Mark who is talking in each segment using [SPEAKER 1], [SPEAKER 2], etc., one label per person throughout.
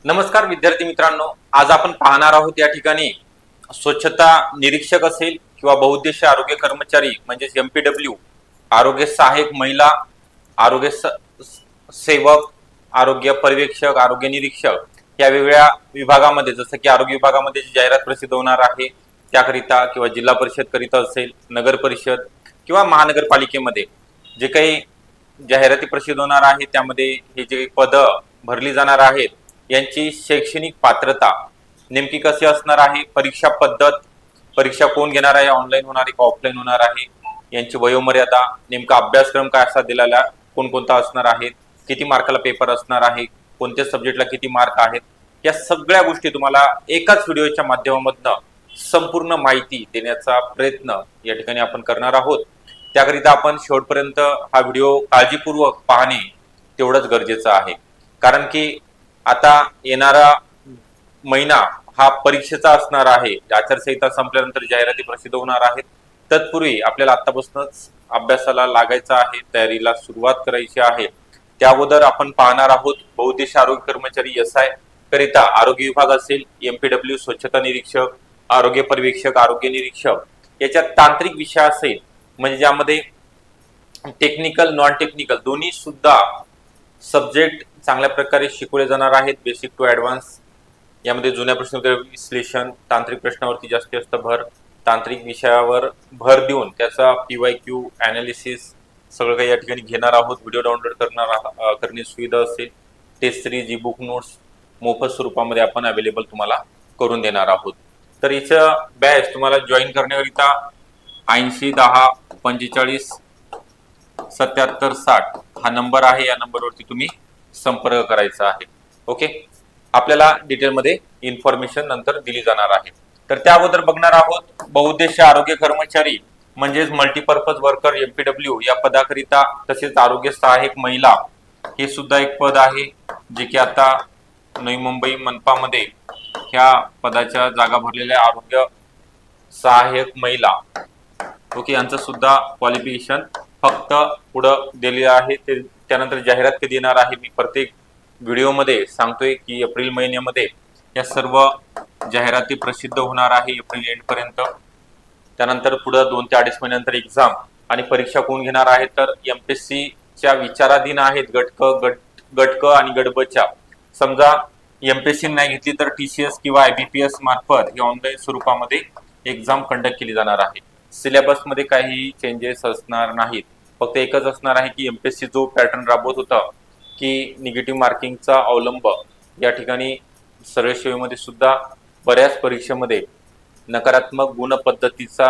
[SPEAKER 1] नमस्कार विद्यार्थी मित्रांनो, आज आपण पाहणार आहोत या ठिकाणी स्वच्छता निरीक्षक असेल किंवा बहुउद्देशीय आरोग्य कर्मचारी म्हणजेच MPW, आरोग्य सहाय्यक महिला, आरोग्य सेवक, आरोग्य पर्यवेक्षक, आरोग्य निरीक्षक या वेगवेगळ्या विभागामध्ये, जसं की आरोग्य विभागामध्ये जी जाहिरात प्रसिद्ध होणार आहे त्याकरिता किंवा जिल्हा परिषद करिता असेल, नगर परिषद किंवा महानगरपालिकेमध्ये जे काही जाहिराती प्रसिद्ध होणार आहे त्यामध्ये हे जे पद भरली जाणार आहेत यांची शैक्षणिक पात्रता नेमकी कशी असणार आहे, परीक्षा पद्धत, परीक्षा कोण घेणार आहे, ऑनलाईन होणार आहे का ऑफलाईन होणार आहे, यांची वयोमर्यादा, नेमका अभ्यासक्रम काय असा दिलेला कोणकोणता असणार आहे, किती मार्काला पेपर असणार आहे, कोणत्या सब्जेक्टला किती मार्क आहेत, या सगळ्या गोष्टी तुम्हाला एकाच व्हिडिओच्या माध्यमातून संपूर्ण माहिती देण्याचा प्रयत्न या ठिकाणी आपण करणार आहोत। त्याकरिता आपण शेवटपर्यंत हा व्हिडिओ काळजीपूर्वक पाहणे तेवढंच गरजेचं आहे, कारण की आता येणारा महिना हा परीक्षेचा असणार आहे। आचारसंहिता संपल्यानंतर जाहिराती प्रसिद्ध होणार आहेत, तत्पूर्वी आपल्याला आतापासूनच अभ्यासाला लागायचं आहे, तयारीला सुरुवात करायची आहे। त्या अगोदर आपण पाहणार आहोत बहुउद्देशीय आरोग्य कर्मचारी SI करिता आरोग्य विभाग असेल, MPW स्वच्छता निरीक्षक, आरोग्य पर्यवेक्षक, आरोग्य निरीक्षक याच्यात तांत्रिक विषय असेल, म्हणजे ज्यामध्ये टेक्निकल नॉन टेक्निकल दोन्ही सुद्धा सब्जेक्ट चांगल्या प्रकारे शिकवले जाणार आहेत, बेसिक टू ॲडव्हान्स। यामध्ये जुन्या प्रश्नोत्तर विश्लेषण, तांत्रिक प्रश्नावरती जास्तीत भर, तांत्रिक विषयावर भर देऊन त्याचा PYQ ॲनालिसिस सगळं काही या ठिकाणी घेणार आहोत। व्हिडिओ डाउनलोड करणे सुविधा असेल, test series, e book notes मोफत स्वरूपामध्ये आपण अवेलेबल तुम्हाला करून देणार आहोत। तर याचं बॅच तुम्हाला जॉईन करण्याकरिता 80 10 45 77 60 हा नंबर आहे, या नंबरवरती तुम्ही संपर्क करायचा आहे। ओके, आपल्याला डिटेलमध्ये इन्फॉर्मेशन नंतर दिली जाणार आहे। तर त्या अगोदर बघणार आहोत बहुउद्देशीय आरोग्य कर्मचारी म्हणजेच मल्टीपर्पज वर्कर MPW या पदाकरिता, तसेच आरोग्य सहाय्यक महिला हे सुद्धा एक पद आहे, जे की आता नवी मुंबई मनपामध्ये ह्या पदाच्या जागा भरलेल्या आरोग्य सहाय्यक महिला, ओके, यांचं सुद्धा क्वालिफिकेशन फक्त पुढं दिलेलं आहे। त्यानंतर जाहिरात कधी येणार आहे मी प्रत्येक व्हिडिओमध्ये सांगतोय की एप्रिल महिन्यामध्ये या सर्व जाहिराती प्रसिद्ध होणार आहे, एप्रिल एंड पर्यंत। त्यानंतर पुढे 2 ते 2.5 महिन्यानंतर एक्झाम आणि परीक्षा कोण घेणार आहे, तर MPSC च्या विचाराधीन आहेत गट क आणि गट ब च्या। समजा MPSC नाही घेतली तर TCS किंवा IBPS मार्फत ही ऑनलाईन स्वरूपामध्ये एक्झाम कंडक्ट केली जाणार आहे। सिलेबस मध्ये काही चेंजेस असणार नाहीत, फक्त एकच असणार आहे की MPSC जो पॅटर्न राबवत होता की निगेटिव्ह मार्किंगचा अवलंब या ठिकाणी सरळ सेवेमध्ये सुद्धा बऱ्याच परीक्षेमध्ये नकारात्मक गुण पद्धतीचा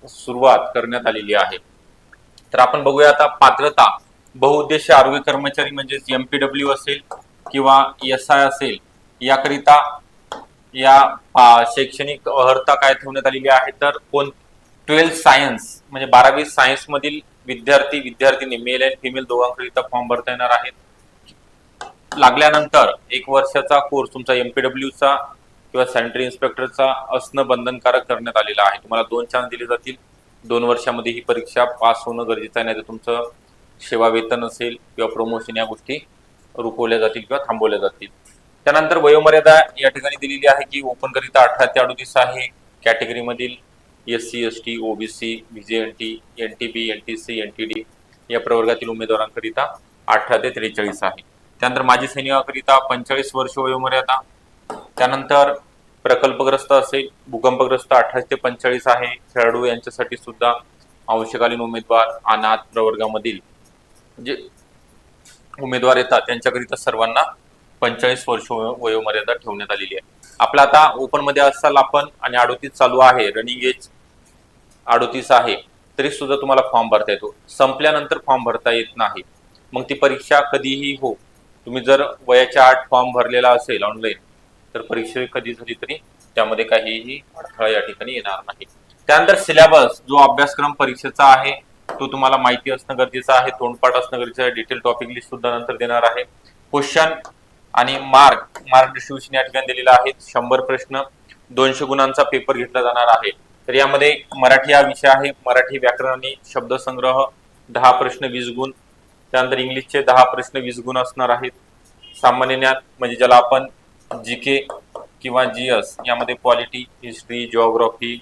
[SPEAKER 1] सुरुवात करण्यात आलेली आहे। तर आपण बघूया आता पात्रता। बहुउद्देशीय आरोग्य कर्मचारी म्हणजेच MPW असेल किंवा SI असेल, याकरिता या शैक्षणिक अर्हता काय ठेवण्यात आलेली आहे, तर 12 सायन्स म्हणजे 12वी सायन्स मधील विद्यार्थी मेल आणि फिमेल दोघांकरिता फॉर्म भरता येणार आहेत। लागल्यानंतर 1 वर्षाचा कोर्स तुमचा MPW चा किंवा सॅनिटरी इन्स्पेक्टरचा असणं बंधनकारक करण्यात आलेलं आहे। तुम्हाला 2 चान्स दिले जातील, 2 वर्षामध्ये ही परीक्षा पास होणं गरजेचं आहे, नाही तर तुमचं सेवा वेतन असेल किंवा प्रमोशन या गोष्टी रुकवल्या जातील किंवा थांबवल्या जातील। त्यानंतर वयोमर्यादा या ठिकाणी दिलेली आहे की ओपन करिता 18 ते 38 आहे, कॅटेगरी मधील SC ST OBC VJNT NTB NTC NTD या प्रवर्गातील उमेदवारांकरिता 18 ते 43 आहे। त्यानंतर माजी सैनिकांकरिता 45 वर्ष वयोमर्यादा। त्यानंतर प्रकल्पग्रस्त असेल, भूकंपग्रस्त 28 ते 45 आहे। खेळाडू यांच्यासाठी सुद्धा अंशकालीन उमेदवार, अनाथ प्रवर्गामधील जे उमेदवार येतात त्यांच्याकरिता सर्वांना 45 वर्ष वयोमर्यादा ठेवण्यात आलेली आहे। आपला आता ओपन मध्ये असाल आपण आणि 38 चालू आहे, रनिंग एज 38 आहे, तरी सुद्धा तुम्हाला फॉर्म भरता येतो। संपल्यानंतर फॉर्म भरता येत नाही, मग ती परीक्षा कधीही हो, तुम्ही जर वयाच्या 8 फॉर्म भरलेला असेल ऑनलाईन, तर परीक्षा कधी झाली तरी त्यामध्ये काहीही अडथळा या ठिकाणी येणार नाही। त्यानंतर सिलेबस जो अभ्यासक्रम परीक्षेचा आहे तो तुम्हाला माहिती असणं गरजेचं आहे, तोंडपाठ असणं गरजेचं आहे, डिटेल टॉपिक लिस्ट सुद्धा नंतर देणार आहे। क्वेश्चन आणि मार्क डिस्ट्रीब्युशन या ठिकाणी दिलेलं आहे। 100 प्रश्न, 200 गुणांचा पेपर घेतला जाणार आहे। तर यामध्ये मराठी हा विषय आहे, मराठी व्याकरण आणि शब्दसंग्रह 10 प्रश्न 20 गुण, त्यानंतर इंग्लिशचे 10 प्रश्न 20 गुण असणार आहेत। सामान्य ज्ञान म्हणजे ज्याला आपण जीके किंवा जीएस यामध्ये polity, history, geography,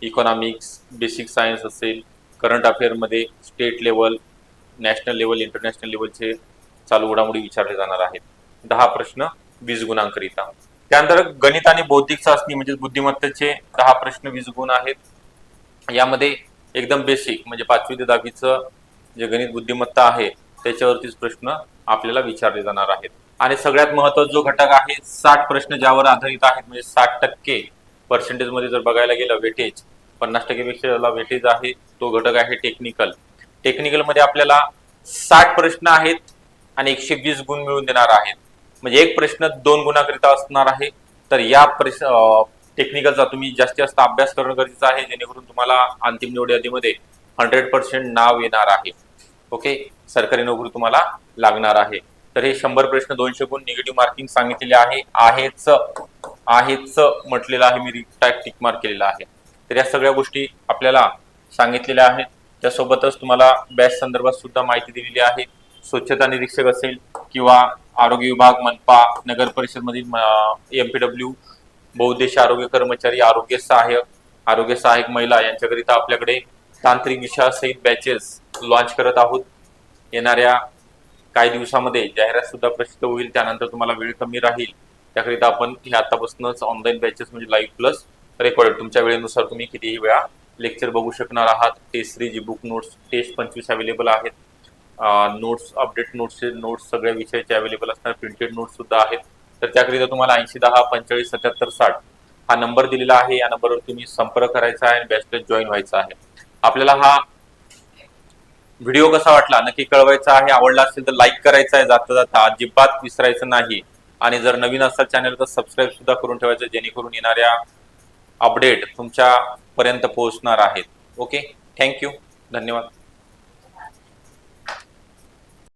[SPEAKER 1] economics, basic science असेल, करंट अफेअरमध्ये state level, national level, international लेवलचे चालू घडामोडी विचारले जाणार आहेत. 10 प्रश्न 20 गुणांकरिता. त्यानंतर गणित आणि बौद्धिक चाचणी म्हणजे बुद्धिमत्तेचे 10 प्रश्न 20 गुण आहेत. यामध्ये एकदम बेसिक म्हणजे 5वी ते 10वीचं जे गणित बुद्धिमत्ता आहे त्याच्यावरतीच प्रश्न आपल्याला विचारले जाणार आहेत. आणि सगळ्यात महत्त्वाचा जो घटक आहे 60 प्रश्न ज्यावर आधारित आहेत म्हणजे 60% पर्सेंटेज मध्ये जर बघायला गेलं वेटेज 50% पेक्षा वेटेज आहे तो घटक आहे टेक्निकल. टेक्निकल मध्ये आपल्याला 60 प्रश्न आहेत आणि 120 गुण मिळून देणार आहेत. म्हणजे एक प्रश्न 2 गुणाकरिता असणार आहे. तर या टेक्निकलचा तुम्ही जास्तीत जास्त अभ्यास करणं गरजेचं आहे जेणेकरून तुम्हाला अंतिम निवड यादीमध्ये 100% नाव येणार आहे. ओके, सरकारी नोकरी तुम्हाला लागणार आहे. तर हे 100 प्रश्न 200 गुण निगेटिव्ह मार्किंग सांगितलेले आहेच म्हटलेलं आहे, मी टिक मार्क केलेला आहे. तर या सगळ्या गोष्टी आपल्याला सांगितलेल्या आहेत. त्यासोबतच तुम्हाला बॅच संदर्भात सुद्धा माहिती दिलेली आहे. स्वच्छता निरीक्षक असेल किंवा आरोग्य विभाग, मनपा, नगर परिषद मधील एमपीडब्ल्यू, बहुउद्देशीय आरोग्य कर्मचारी, आरोग्य सहाय्यक महिला यांच्याकरिता आपल्याकडे तांत्रिक विषयासहित बॅचेस लॉन्च करत आहोत. येणाऱ्या काही दिवसामध्ये जाहिरात सुद्धा प्रसिद्ध होईल. त्यानंतर तुम्हाला वेळ कमी राहील त्याकरिता आपण हे आतापासूनच ऑनलाईन बॅचेस म्हणजे लाईव्ह प्लस रेकॉर्डेड तुमच्या वेळेनुसार तुम्ही कितीही वेळा लेक्चर बघू शकणार आहात. Test series, book notes, test 25 available आहेत. नोट्स, अपडेट नोट्स सगळ्या विषयाचे अवेलेबल असणार. प्रिंटेड नोट्स सुद्धा आहेत. तर त्याकरिता तुम्हाला 8010 45 77 60 हा नंबर दिलेला आहे. या नंबरवर तुम्ही संपर्क करायचा आहे आणि बॅचला जॉईन व्हायचा आहे. आपल्याला हा व्हिडिओ कसा वाटला नक्की कळवायचा आहे. आवडला असेल तर लाईक करायचा आहे जाता जाता, अजिबात विसरायचं नाही. आणि जर नवीन असाल चॅनल तर सबस्क्राईब सुद्धा करून ठेवायचं जेणेकरून येणाऱ्या अपडेट तुमच्या पर्यंत पोहोचणार आहेत. ओके, थँक्यू, धन्यवाद.